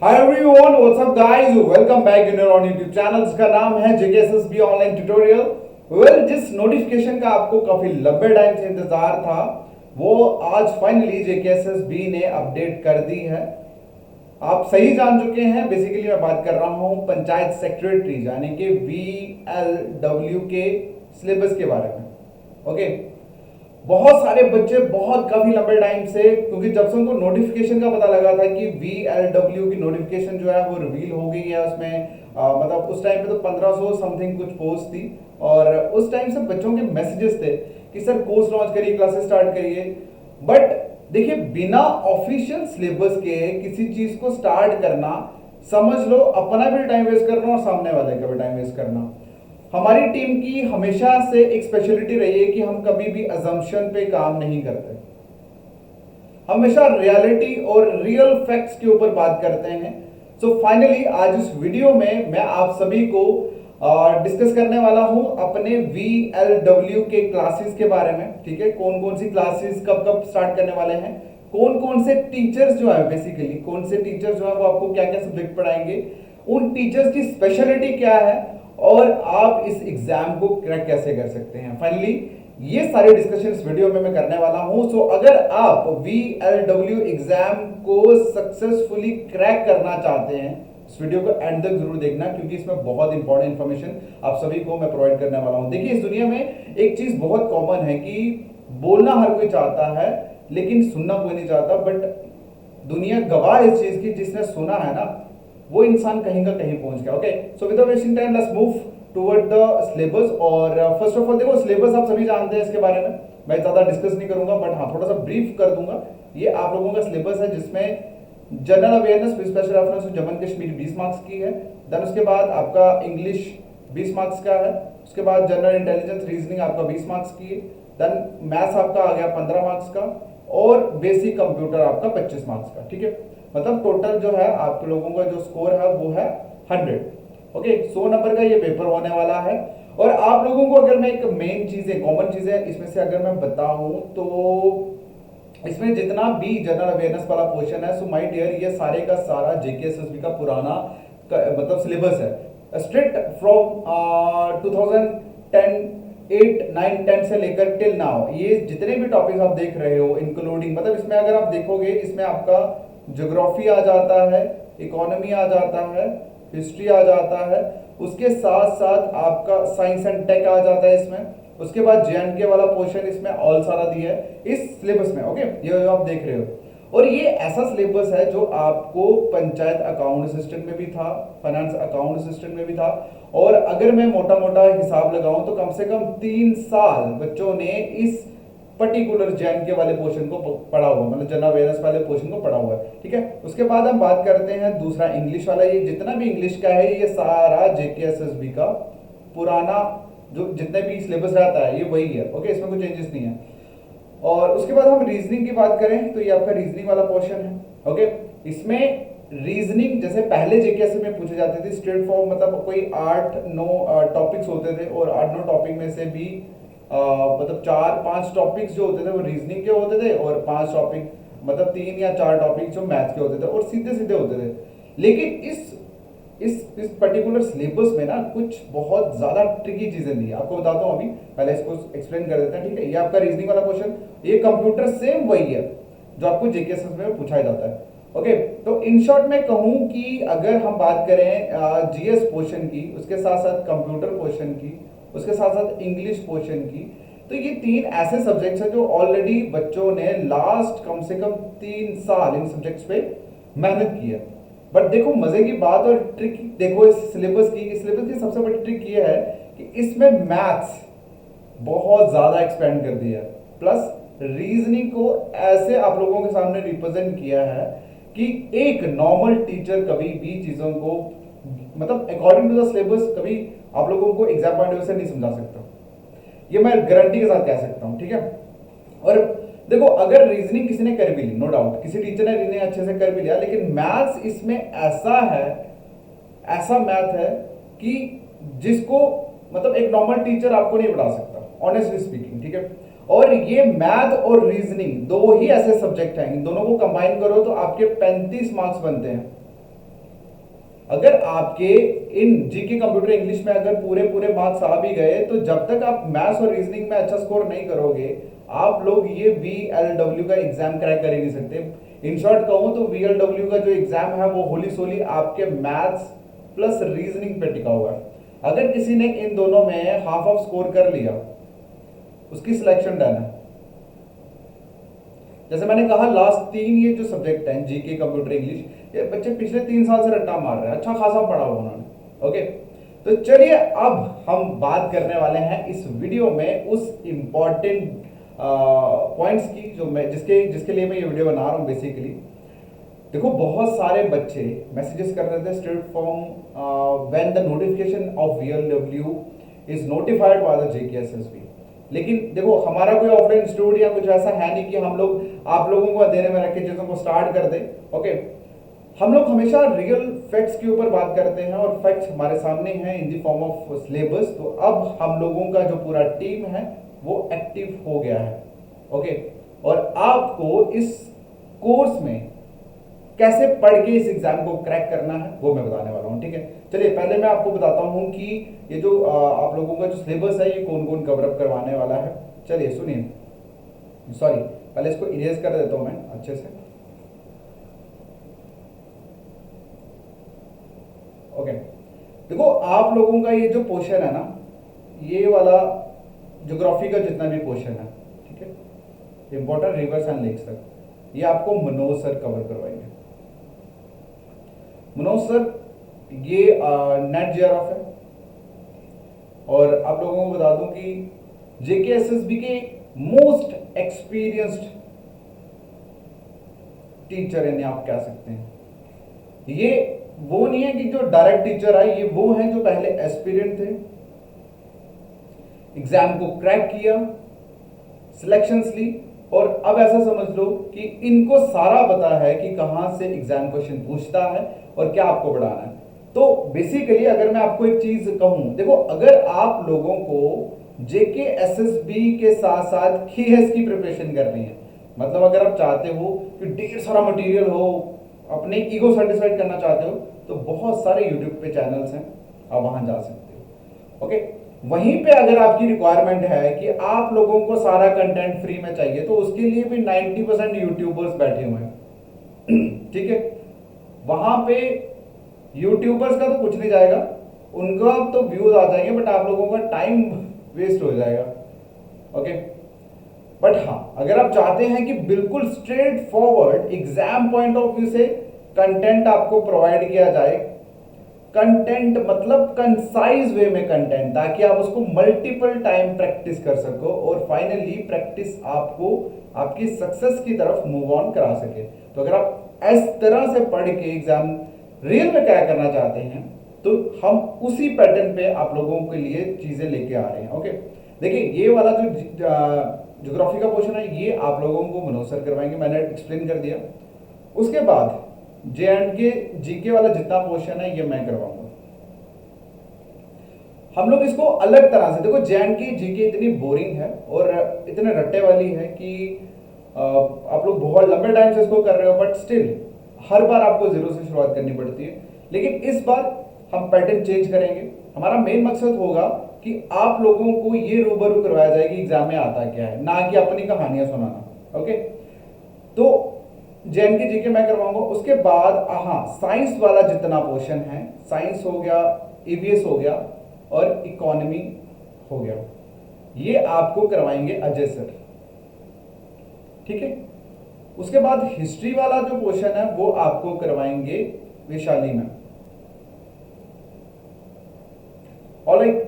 Hi everyone, what's up guys, welcome back in your YouTube channel जिसका नाम है JKSSB online tutorial. जिस notification का आपको काफी लंबे टाइम से इंतजार था, वो आज फाइनली जेकेएसएसबी ने अपडेट कर दी है। आप सही जान चुके हैं। बेसिकली मैं बात कर रहा हूं पंचायत सेक्रेटरी यानी कि VLW के सिलेबस के बारे में। ओके, बहुत सारे बच्चे बहुत काफी लंबे टाइम से, क्योंकि जब से उनको नोटिफिकेशन का पता लगा था कि VLW की नोटिफिकेशन जो है वो रिवील हो गई है, उसमें मतलब उस टाइम पे तो 1500 समथिंग कुछ पोस्ट थी, और उस टाइम से बच्चों के मैसेजेस थे कि सर कोर्स लॉन्च करिए, क्लासेस स्टार्ट करिए। बट देखिए, बिना ऑफिशियल सिलेबस के किसी चीज को स्टार्ट करना, समझ लो अपना भी टाइम वेस्ट करना और सामने वाले का भी टाइम वेस्ट करना। हमारी टीम की हमेशा से एक स्पेशलिटी रही है कि हम कभी भी अजम्पशन पे काम नहीं करते, हमेशा रियलिटी और रियल फैक्ट्स के ऊपर बात करते हैं। सो फाइनली आज इस वीडियो में मैं आप सभी को डिस्कस करने वाला हूं अपने VLW के क्लासेस के बारे में। ठीक है, कौन कौन सी क्लासेस कब कब स्टार्ट करने वाले हैं, कौन कौन से टीचर्स जो है, बेसिकली कौन से टीचर्स जो है वो आपको क्या क्या सब्जेक्ट पढ़ाएंगे, उन टीचर्स की स्पेशलिटी क्या है, और आप इस एग्जाम को क्रैक कैसे कर सकते हैं। फाइनली ये सारे डिस्कशन इस वीडियो में मैं करने वाला हूं। सो अगर आप VLW एग्जाम को सक्सेसफुली क्रैक करना चाहते हैं, इस वीडियो को एंड तक जरूर देखना, क्योंकि इसमें बहुत इंपॉर्टेंट इंफॉर्मेशन आप सभी को मैं प्रोवाइड करने वाला हूं। देखिए, इस दुनिया में एक चीज बहुत कॉमन है कि बोलना हर कोई चाहता है लेकिन सुनना कोई नहीं चाहता। बट दुनिया गवाह इस चीज की, जिसने सुना है ना, वो इंसान कहीं का कहीं पहुंच गया। Okay, so without wasting time let's move toward the syllabus. और फर्स्ट ऑफ ऑल देखो, सिलेबस आप सभी जानते हैं, इसके बारे में मैं ज्यादा डिस्कस नहीं करूंगा, बट हाँ थोड़ा सा ब्रीफ कर दूंगा। ये आप लोगों का सिलेबस है, जिसमें general awareness with special reference to Jammu Kashmir 20 marks की है। देन उसके बाद आपका इंग्लिश 20 मार्क्स का है। उसके बाद जनरल इंटेलिजेंस रीजनिंग आपका 20 मार्क्स की है। देन मैथ्स आपका आ गया 15 मार्क्स का, और बेसिक कंप्यूटर आपका 25 मार्क्स का। ठीक है, मतलब टोटल जो है आप लोगों का जो स्कोर है वो है 100। ओके, 100 नंबर का ये पेपर होने वाला है। और आप लोगों को अगर मैं एक मेन चीजें, कॉमन चीजें इसमें से अगर मैं बताऊं, तो इसमें जितना भी जनरल अवेयरनेस वाला पोर्शन है, सो माय डियर, ये सारे का सारा जेकेएसएसबी का पुराना मतलब सिलेबस है, स्ट्रिक्ट फ्रॉम 2010 8 9 10 से लेकर टिल नाउ। ये जितने भी टॉपिक्स आप देख रहे हो, इंक्लूडिंग, मतलब इसमें अगर आप देखोगे, इसमें आपका ज्योग्राफी आ जाता है, इकोनॉमी आ जाता है, हिस्ट्री आ जाता है, उसके साथ साथ आपका साइंस एंड टेक आ जाता है इसमें। उसके बाद JNK वाला पोर्शन इसमें ऑल सारा दिया है इस सिलेबस में। ओके, ये आप देख रहे हो। और ये ऐसा सिलेबस है जो आपको पंचायत अकाउंट असिस्टेंट में भी था, फाइनेंस अकाउंट असिस्टेंट में भी था। और अगर मैं मोटा मोटा हिसाब लगाऊं तो कम से कम 3 साल बच्चों ने इस पर्टिकुलर JNK वाले पोर्शन को पढ़ा हुआ, मतलब जनरल अवेयरनेस वाले पोर्शन को पढ़ा हुआ है। ठीक है, उसके बाद हम बात करते हैं दूसरा इंग्लिश वाला। ये जितना भी इंग्लिश का है, ये सारा जेकेएसएसबी का पुराना जो जितने भी सिलेबस रहता है ये वही है। ओके, इसमें कोई चेंजेस नहीं है। और उसके बाद हम रीजनिंग की बात करें तो ये आपका रीजनिंग वाला पोर्शन है। ओके, इसमें रीजनिंग जैसे पहले जेकेएसएस में पूछे जाते थे स्ट्रेट फॉर्म, मतलब कोई 8-9 टॉपिक्स होते थे, और 8-9 टॉपिक में से भी मतलब 4-5 टॉपिक्स जो होते थे वो रीजनिंग के होते थे, और 5 टॉपिक मतलब 3 या 4 टॉपिक जो मैथ के होते थे, और सीधे सीधे होते थे। लेकिन इस पर्टिकुलर सिलेबस में ना कुछ बहुत ज्यादा ट्रिकी चीजें दी है। आपको बताता हूं, अभी पहले इसको एक्सप्लेन कर देते हैं। ठीक है, ये आपका रीजनिंग वाला क्वेश्चन, ये कंप्यूटर सेम वही है जो आपको जेकेएसएस में पूछा जाता है। ओके, तो इन शॉर्ट में कहूं कि अगर हम बात करें जीएस पोर्शन की, उसके साथ साथ कंप्यूटर पोर्शन की, उसके साथ साथ इंग्लिश पोर्शन की, तो ये 3 ऐसे सब्जेक्ट्स हैं जो ऑलरेडी बच्चों ने लास्ट कम से कम 3 साल इन सब्जेक्ट्स पे मेहनत की है। बट देखो, मजे की बात और ट्रिक देखो इस सिलेबस की सबसे बड़ी ट्रिक ये है कि इसमें मैथ्स बहुत ज्यादा एक्सपेंड कर दिया है, प्लस रीजनिंग को ऐसे आप लोगों के सामने रिप्रेजेंट किया है कि एक नॉर्मल टीचर कभी भी चीजों को, मतलब अकॉर्डिंग टू द सिलेबस, कभी आप लोगों को एग्जाम पॉइंट ऑफ व्यू से नहीं समझा सकता। ये मैं गारंटी के साथ कह सकता हूं। ठीक है, और देखो, अगर रीजनिंग किसी ने कर भी ली, नो डाउट किसी टीचर ने रीजनिंग अच्छे से कर भी लिया, लेकिन मैथ्स इसमें ऐसा है, ऐसा मैथ है कि जिसको मतलब एक नॉर्मल टीचर आपको नहीं पढ़ा सकता, ऑनेस्टली स्पीकिंग। ठीक है, और ये मैथ और रीजनिंग दो ही ऐसे सब्जेक्ट हैं, इन दोनों को कंबाइन करो तो आपके 35 मार्क्स बनते हैं। अगर आपके इन जीके कंप्यूटर इंग्लिश में अगर पूरे पूरे मार्क्स आ भी गए तो जब तक आप मैथ्स और रीजनिंग में अच्छा स्कोर नहीं करोगे आप लोग ये VLW का एग्जाम क्रैक कर ही नहीं सकते। इन शॉर्ट कहूं तो VLW का जो एग्जाम है वो होली सोली आपके मैथ्स प्लस रीजनिंग पे टिका हुआ है। अगर किसी ने इन दोनों में हाफ ऑफ स्कोर कर लिया उसकी सिलेक्शन डन है। जैसे मैंने कहा लास्ट 3 ये जो सब्जेक्ट हैं जीके कंप्यूटर इंग्लिश ये बच्चे पिछले 3 साल से रट्टा मार रहे हैं, अच्छा खासा पढ़ा हुआ उन्होंने। ओके, तो चलिए अब हम बात करने वाले हैं इस वीडियो में उस इंपॉर्टेंट पॉइंट्स की जो मैं जिसके जिसके लिए मैं ये वीडियो बना रहा हूँ। बेसिकली देखो बहुत सारे बच्चे मैसेजेस कर रहे थे state from when the notification of VLW is notified by the JKSSB। लेकिन देखो हमारा कोई ऑफलाइन इंस्टीट्यूट या कुछ ऐसा है नहीं कि हम लोग आप लोगों को अंधेरे में रख के चीजों को स्टार्ट कर दें। ओके, हम लोग हमेशा रियल फैक्ट्स के ऊपर बात करते हैं और फैक्ट्स हमारे सामने हैं in the form of syllabus. तो अब हम लोगों का जो पूरा टीम है वो एक्टिव हो गया है। ओके, और आपको इस कोर्स में कैसे पढ़ के इस एग्जाम को क्रैक करना है वो मैं बताने वाला हूं। ठीक है, चलिए पहले मैं आपको बताता हूं कि ये जो आप लोगों का जो सिलेबस है ये कौन कौन कवर अप करवाने वाला है। चलिए सुनिए, सॉरी पहले इसको इरेज कर देता हूं मैं अच्छे से। ओके, देखो आप लोगों का ये जो पोर्शन है ना ये वाला ज्योग्राफी का जितना भी पोर्शन है, ठीक है, इंपॉर्टेंट रिवर्स एंड लेक्स तक ये आपको मनोज सर कवर करवाएंगे। मनोज सर ये नेट JRF है और आप लोगों को बता दूं कि JKSSB के मोस्ट एक्सपीरियंस्ड टीचर है आप कह सकते हैं। ये वो नहीं है कि जो डायरेक्ट टीचर है, ये वो हैं जो पहले एस्पिरेंट थे, एग्जाम को क्रैक किया, सिलेक्शंस ली और अब ऐसा समझ लो कि इनको सारा पता है कि कहां से एग्जाम क्वेश्चन पूछता है और क्या आपको बढ़ाना है। तो बेसिकली अगर मैं आपको एक चीज कहूं, देखो अगर आप लोगों को JKSSB के साथ साथ KS की प्रिपरेशन करनी है, मतलब अगर आप चाहते हो कि ढेर सारा मटेरियल हो, अपने ईगो सेटिस्फाइड करना चाहते हो तो बहुत सारे यूट्यूब पे चैनल्स हैं, आप वहां जा सकते हो। ओके, वहीं पे अगर आपकी रिक्वायरमेंट है कि आप लोगों को सारा कंटेंट फ्री में चाहिए तो उसके लिए भी 90% यूट्यूबर्स बैठे हुए हैं। ठीक है, वहां पे यूट्यूबर्स का तो कुछ नहीं जाएगा, उनका तो व्यूज आ जाएंगे बट आप लोगों का टाइम वेस्ट हो जाएगा। ओके, बट हाँ अगर आप चाहते हैं कि बिल्कुल straight forward exam point of view से कंटेंट आपको प्रोवाइड किया जाए, कंटेंट मतलब कंसाइज वे में कंटेंट, ताकि आप उसको मल्टीपल टाइम प्रैक्टिस कर सको और फाइनली प्रैक्टिस आपको आपकी सक्सेस की तरफ मूव ऑन करा सके। तो अगर आप इस तरह से पढ़ के एग्जाम रियल में क्या करना चाहते हैं तो हम उसी पैटर्न पे आप लोगों के लिए चीजें लेके आ रहे हैं। ओके, देखिए ये वाला जो ज्योग्राफी का पोर्शन है ये आप लोगों को मनोज सर करवाएंगे, मैंने एक्सप्लेन कर दिया। उसके बाद JNK GK वाला जितना पोर्शन है ये मैं करवाऊंगा। हम लोग इसको अलग तरह से, देखो JNK GK इतनी बोरिंग है और इतने रट्टे वाली है कि आप लोग बहुत लंबे टाइम से इसको कर रहे हो बट स्टिल हर बार आपको जीरो से शुरुआत करनी पड़ती है। लेकिन इस बार हम पैटर्न चेंज करेंगे। हमारा मेन मकसद होगा कि आप लोगों को ये रूबरू करवाया जाए कि एग्जाम में आता क्या है, ना कि अपनी कहानियां सुनाना। ओके, तो JNK GK मैं करवाऊंगा। उसके बाद हाँ साइंस वाला जितना पोर्शन है, साइंस हो गया, EVS हो गया और इकोनॉमी हो गया, ये आपको करवाएंगे अजय सर। ठीक है, उसके बाद हिस्ट्री वाला जो पोर्शन है वो आपको करवाएंगे वैशाली मैम। ऑलराइट,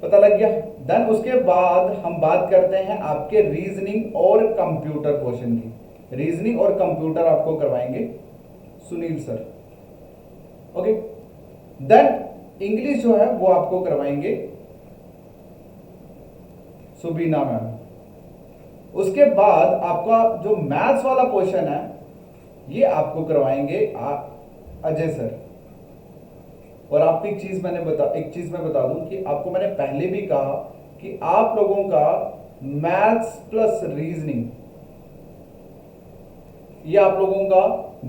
पता लग गया। देन उसके बाद हम बात करते हैं आपके रीजनिंग और कंप्यूटर पोर्शन की। रीजनिंग और कंप्यूटर आपको करवाएंगे Sunil sir. Okay, then English जो है वो आपको करवाएंगे सुबीना मैम। उसके बाद आपका जो मैथ्स वाला पोर्शन है ये आपको करवाएंगे अजय सर। और आपको एक चीज मैं बता दूं कि आपको मैंने पहले भी कहा कि आप लोगों का मैथ्स प्लस रीजनिंग ये आप लोगों का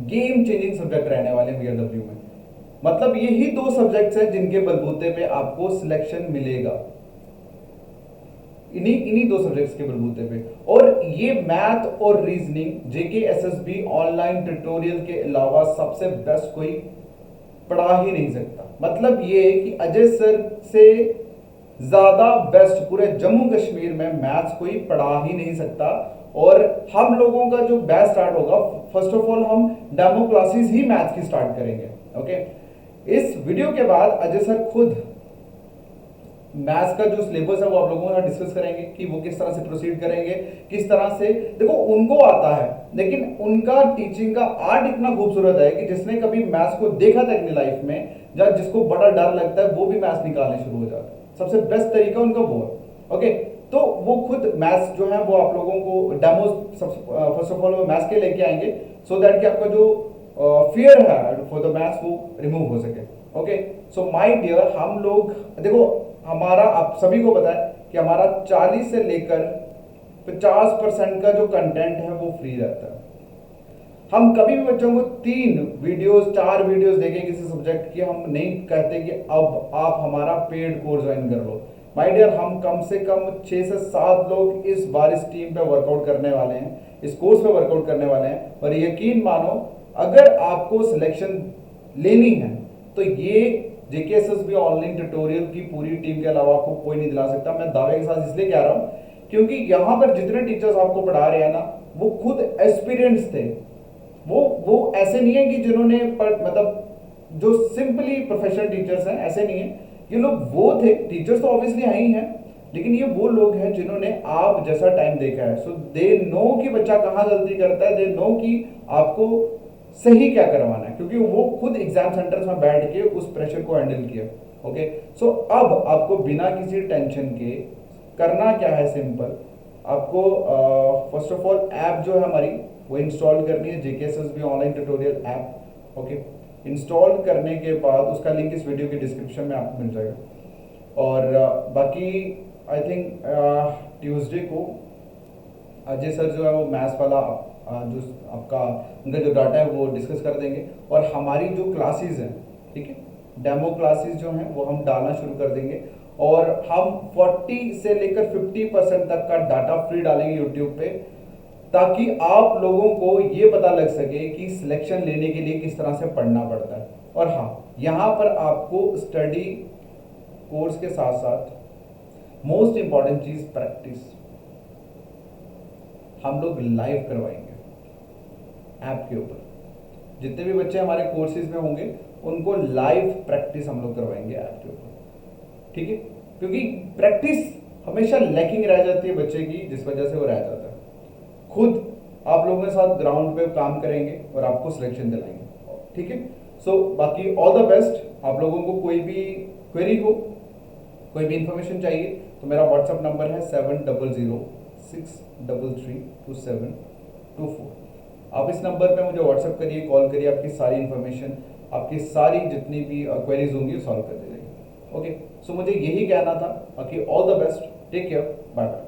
गेम चेंजिंग सब्जेक्ट रहने वाले VLW में। मतलब यही दो सब्जेक्ट्स हैं जिनके बलबूते पे आपको सिलेक्शन मिलेगा, इन्हीं इन्हीं दो सब्जेक्ट्स के बलबूते पे। और ये मैथ और रीजनिंग जेके एसएसबी ऑनलाइन ट्यूटोरियल के अलावा सबसे बेस्ट कोई पढ़ा ही नहीं सकता। मतलब ये कि अजय सर से ज्यादा बेस्ट पूरे जम्मू कश्मीर में मैथ्स कोई पढ़ा ही नहीं सकता। और हम लोगों का जो बैच स्टार्ट होगा, फर्स्ट ऑफ ऑल हम डेमो क्लासेस ही मैथ्स की स्टार्ट करेंगे। ओके, इस वीडियो के बाद अजय सर खुद मैथ्स का जो सिलेबस है वो आप लोगों के साथ डिस्कस करेंगे कि वो किस तरह से प्रोसीड करेंगे, किस तरह से। देखो उनको आता है, लेकिन उनका टीचिंग का आर्ट इतना खूबसूरत है कि जिसने कभी मैथ्स को देखा था अपनी लाइफ में, या जिसको बड़ा डर लगता है वो भी मैथ्स निकालने शुरू हो जाता है। सबसे बेस्ट तरीका उनका वो है। ओके, तो वो खुद मैथ्स जो है वो आप लोगों को डेमो फर्स्ट ऑफ ऑल वो मैथ्स के लेके आएंगे, सो दैट कि आपका जो फियर है फॉर द मैथ्स वो रिमूव हो सके। ओके, सो माय डियर, हम लोग देखो हमारा आप सभी को पता है कि हमारा 40 से लेकर 50% का जो कंटेंट है वो फ्री रहता है। हम कभी भी बच्चों को 3 वीडियोस 4 वीडियोस देंगे किसी सब्जेक्ट की, हम नहीं कहते कि अब आप हमारा पेड कोर्स ज्वाइन कर लो। माय डियर, हम कम से कम 6 से 7 लोग इस बार इस टीम पे वर्कआउट करने वाले हैं, इस कोर्स पे वर्कआउट करने वाले हैं। और यकीन मानो, अगर आपको सिलेक्शन लेनी है तो ये जेकेएसएसबी ऑनलाइन ट्यूटोरियल की पूरी टीम के अलावा आपको कोई नहीं दिला सकता। मैं दावे के साथ इसलिए कह रहा हूं क्योंकि यहां पर जितने टीचर्स आपको पढ़ा रहे हैं ना, वो खुद एक्सपीरियंस थे। वो ऐसे नहीं है कि जिन्होंने मतलब जो सिंपली प्रोफेशनल टीचर्स हैं, ऐसे नहीं है। ये लोग वो थे, टीचर्स तो ऑब्वियसली हैं ही हैं, लेकिन ये वो लोग हैं जिन्होंने आप जैसा टाइम देखा है। सो दे नो कि बच्चा कहाँ गलती करता है, दे नो कि आपको सही क्या करवाना है, क्योंकि वो खुद एग्जाम सेंटर्स में बैठ के उस प्रेशर को हैंडल किया। ओके, सो अब आपको बिना किसी टेंशन के करना क्या है, सिंपल। आपको फर्स्ट ऑफ ऑल ऐप जो है हमारी वो इंस्टॉल करनी है, JKSSB online tutorial app. Okay, install करने के बाद उसका लिंक इस वीडियो के डिस्क्रिप्शन में आपको मिल जाएगा। और बाकी आई थिंक ट्यूसडे को अजय सर जो है वो मैथ्स वाला जो आपका उनका जो डाटा है वो डिस्कस कर देंगे। और हमारी जो क्लासेस हैं, ठीक है, डेमो क्लासेस जो हैं वो हम डालना शुरू कर देंगे। और हम 40 से लेकर 50% तक का डाटा फ्री डालेंगे यूट्यूब पे, ताकि आप लोगों को ये पता लग सके कि सिलेक्शन लेने के लिए किस तरह से पढ़ना पड़ता है। और हाँ, यहाँ पर आपको स्टडी कोर्स के साथ साथ मोस्ट इंपॉर्टेंट चीज प्रैक्टिस हम लोग लाइव करवाएंगे ऐप के ऊपर। जितने भी बच्चे हमारे कोर्सेज में होंगे उनको लाइव प्रैक्टिस हम लोग करवाएंगे ऐप के ऊपर, ठीक है, क्योंकि प्रैक्टिस हमेशा लैकिंग रह जाती है बच्चे की, जिस वजह से वो रह जाता है। खुद आप लोगों के साथ ग्राउंड पे काम करेंगे और आपको सिलेक्शन दिलाएंगे, ठीक है। सो बाकी ऑल द बेस्ट। आप लोगों को कोई भी क्वेरी हो, कोई भी इंफॉर्मेशन चाहिए तो मेरा व्हाट्सएप नंबर है 7006332724। आप इस नंबर पे मुझे व्हाट्सएप करिए, कॉल करिए, आपकी सारी इंफॉर्मेशन, आपकी सारी जितनी भी क्वेरीज होंगी सॉल्व कर दी जाएगी। ओके, सो मुझे यही कहना था। बाकी all the best, take care, bye bye.